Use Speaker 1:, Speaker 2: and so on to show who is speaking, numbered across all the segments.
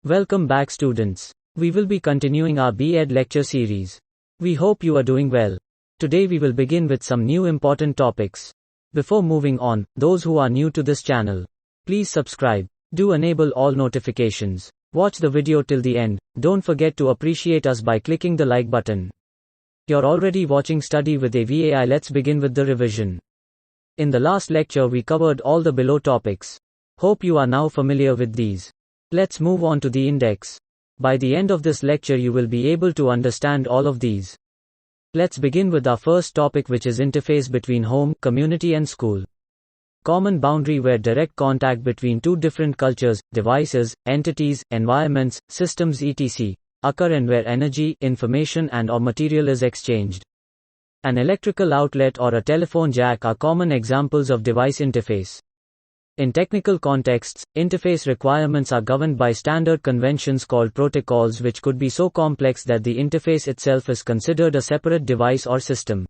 Speaker 1: Welcome back, students. We will be continuing our B.Ed lecture series. We hope you are doing well. Today we will begin with some new important topics. Before moving on, those who are new to this channel, please subscribe. Do enable all notifications. Watch the video till the end. Don't forget to appreciate us by clicking the like button. You're already watching Study with AVAI. Let's begin with the revision. In the last lecture we covered all the below topics. Hope you are now familiar with these. Let's move on to the index. By the end of this lecture you will be able to understand all of these. Let's begin with our first topic, which is interface between home, community and school. Common boundary where direct contact between two different cultures, devices, entities, environments, systems etc. occur and where energy, information and/or material is exchanged. An electrical outlet or a telephone jack are common examples of device interface. In technical contexts, interface requirements are governed by standard conventions called protocols, which could be so complex that the interface itself is considered a separate device or system.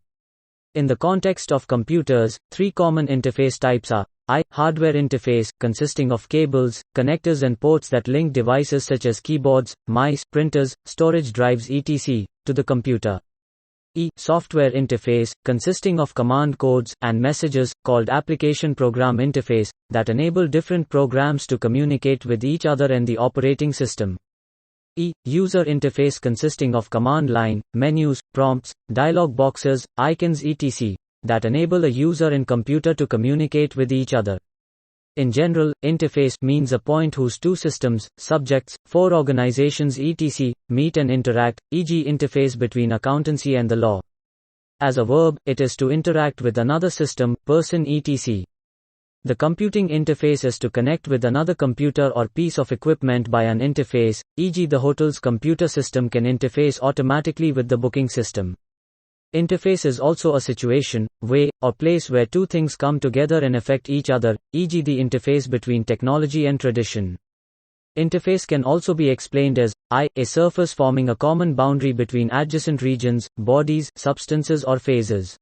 Speaker 1: In the context of computers, three common interface types are I. Hardware interface, consisting of cables, connectors and ports that link devices such as keyboards, mice, printers, storage drives etc. to the computer. E. Software interface, consisting of command codes and messages, called application program interface, that enable different programs to communicate with each other and the operating system. E. User interface, consisting of command line, menus, prompts, dialog boxes, icons etc. that enable a user and computer to communicate with each other. In general, interface means a point whose two systems, subjects, four organizations etc. meet and interact, e.g. interface between accountancy and the law. As a verb, it is to interact with another system, person etc. The computing interface is to connect with another computer or piece of equipment by an interface, e.g. the hotel's computer system can interface automatically with the booking system. Interface is also a situation, way, or place where two things come together and affect each other, e.g. the interface between technology and tradition. Interface can also be explained as I. A surface forming a common boundary between adjacent regions, bodies, substances or phases.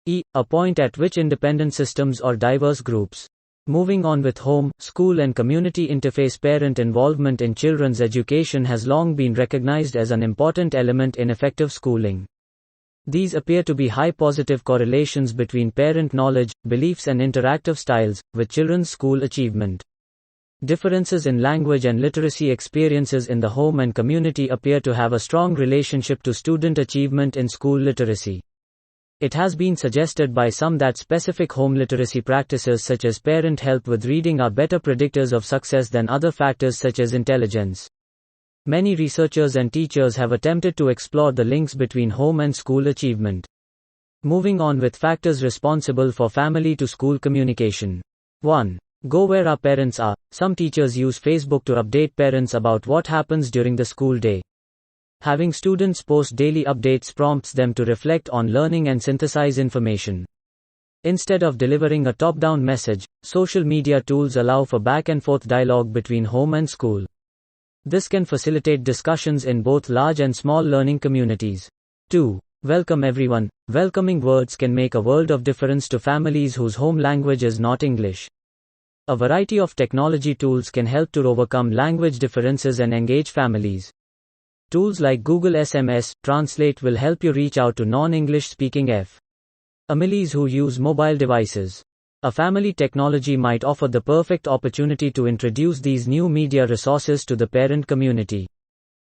Speaker 1: E. A point at which independent systems or diverse groups. Moving on with home, school and community interface. Parent involvement in children's education has long been recognized as an important element in effective schooling. These appear to be high positive correlations between parent knowledge, beliefs and interactive styles, with children's school achievement. Differences in language and literacy experiences in the home and community appear to have a strong relationship to student achievement in school literacy. It has been suggested by some that specific home literacy practices such as parent help with reading are better predictors of success than other factors such as intelligence. Many researchers and teachers have attempted to explore the links between home and school achievement. Moving on with factors responsible for family to school communication. 1. Go where our parents are. Some teachers use Facebook to update parents about what happens during the school day. Having students post daily updates prompts them to reflect on learning and synthesize information. Instead of delivering a top-down message, social media tools allow for back-and-forth dialogue between home and school. This can facilitate discussions in both large and small learning communities. 2. Welcome everyone. Welcoming words can make a world of difference to families whose home language is not English. A variety of technology tools can help to overcome language differences and engage families. Tools like Google SMS Translate will help you reach out to non-English speaking families who use mobile devices. A family technology might offer the perfect opportunity to introduce these new media resources to the parent community.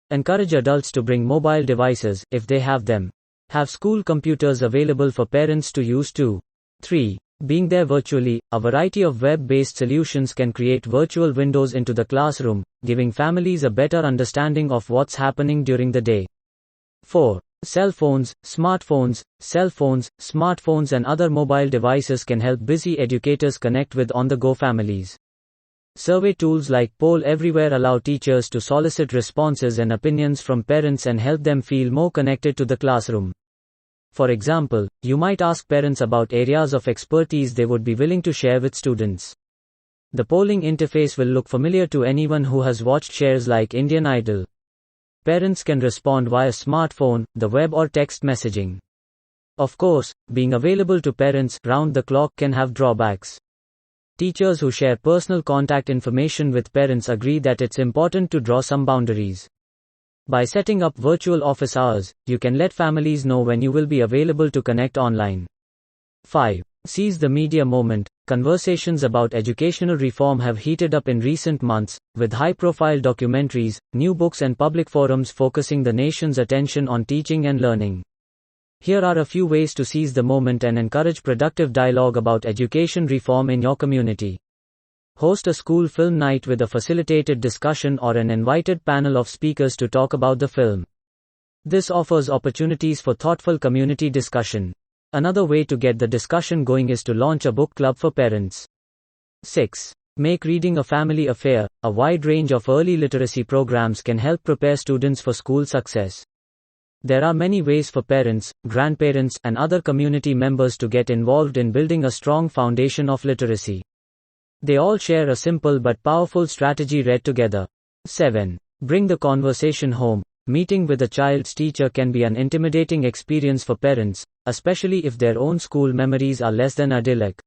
Speaker 1: Encourage adults to bring mobile devices, if they have them. Have school computers available for parents to use too. 3. Being there virtually, a variety of web-based solutions can create virtual windows into the classroom, giving families a better understanding of what's happening during the day. 4. Cell phones, smartphones and other mobile devices can help busy educators connect with on-the-go families. Survey tools like Poll Everywhere allow teachers to solicit responses and opinions from parents and help them feel more connected to the classroom. For example, you might ask parents about areas of expertise they would be willing to share with students. The polling interface will look familiar to anyone who has watched shows like Indian Idol. Parents can respond via smartphone, the web or text messaging. Of course, being available to parents round the clock can have drawbacks. Teachers who share personal contact information with parents agree that it's important to draw some boundaries. By setting up virtual office hours, you can let families know when you will be available to connect online. 5. Seize the media moment. Conversations about educational reform have heated up in recent months, with high-profile documentaries, new books and public forums focusing the nation's attention on teaching and learning. Here are a few ways to seize the moment and encourage productive dialogue about education reform in your community. Host a school film night with a facilitated discussion or an invited panel of speakers to talk about the film. This offers opportunities for thoughtful community discussion. Another way to get the discussion going is to launch a book club for parents. 6. Make reading a family affair. A wide range of early literacy programs can help prepare students for school success. There are many ways for parents, grandparents, and other community members to get involved in building a strong foundation of literacy. They all share a simple but powerful strategy read together. 7. Bring the conversation home. Meeting with a child's teacher can be an intimidating experience for parents, especially if their own school memories are less than idyllic.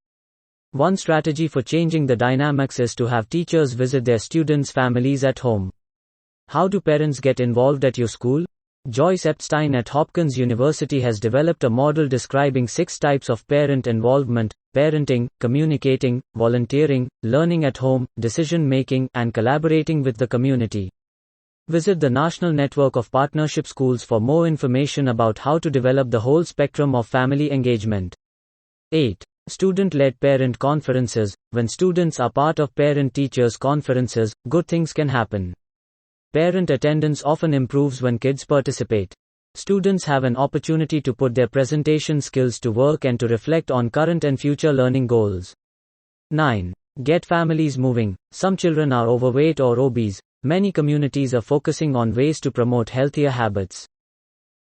Speaker 1: One strategy for changing the dynamics is to have teachers visit their students' families at home. How do parents get involved at your school? Joyce Epstein at Hopkins University has developed a model describing 6 types of parent involvement: parenting, communicating, volunteering, learning at home, decision-making, and collaborating with the community. Visit the National Network of Partnership Schools for more information about how to develop the whole spectrum of family engagement. 8. Student-led parent conferences. When students are part of parent-teachers conferences, good things can happen. Parent attendance often improves when kids participate. Students have an opportunity to put their presentation skills to work and to reflect on current and future learning goals. 9. Get families moving. Some children are overweight or obese. Many communities are focusing on ways to promote healthier habits.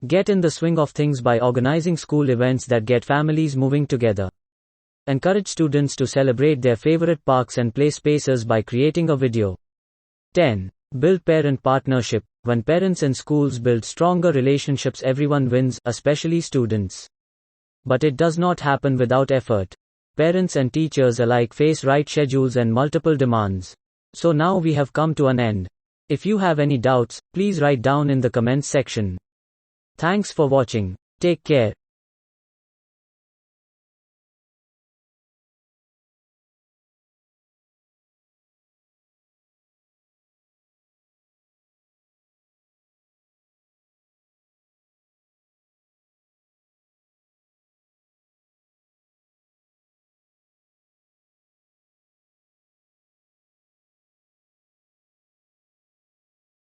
Speaker 1: Get in the swing of things by organizing school events that get families moving together. Encourage students to celebrate their favorite parks and play spaces by creating a video. 10. Build parent partnership. When parents and schools build stronger relationships, everyone wins, especially students. But it does not happen without effort. Parents and teachers alike face tight schedules and multiple demands. So now we have come to an end. If you have any doubts, please write down in the comments section. Thanks for watching. Take care.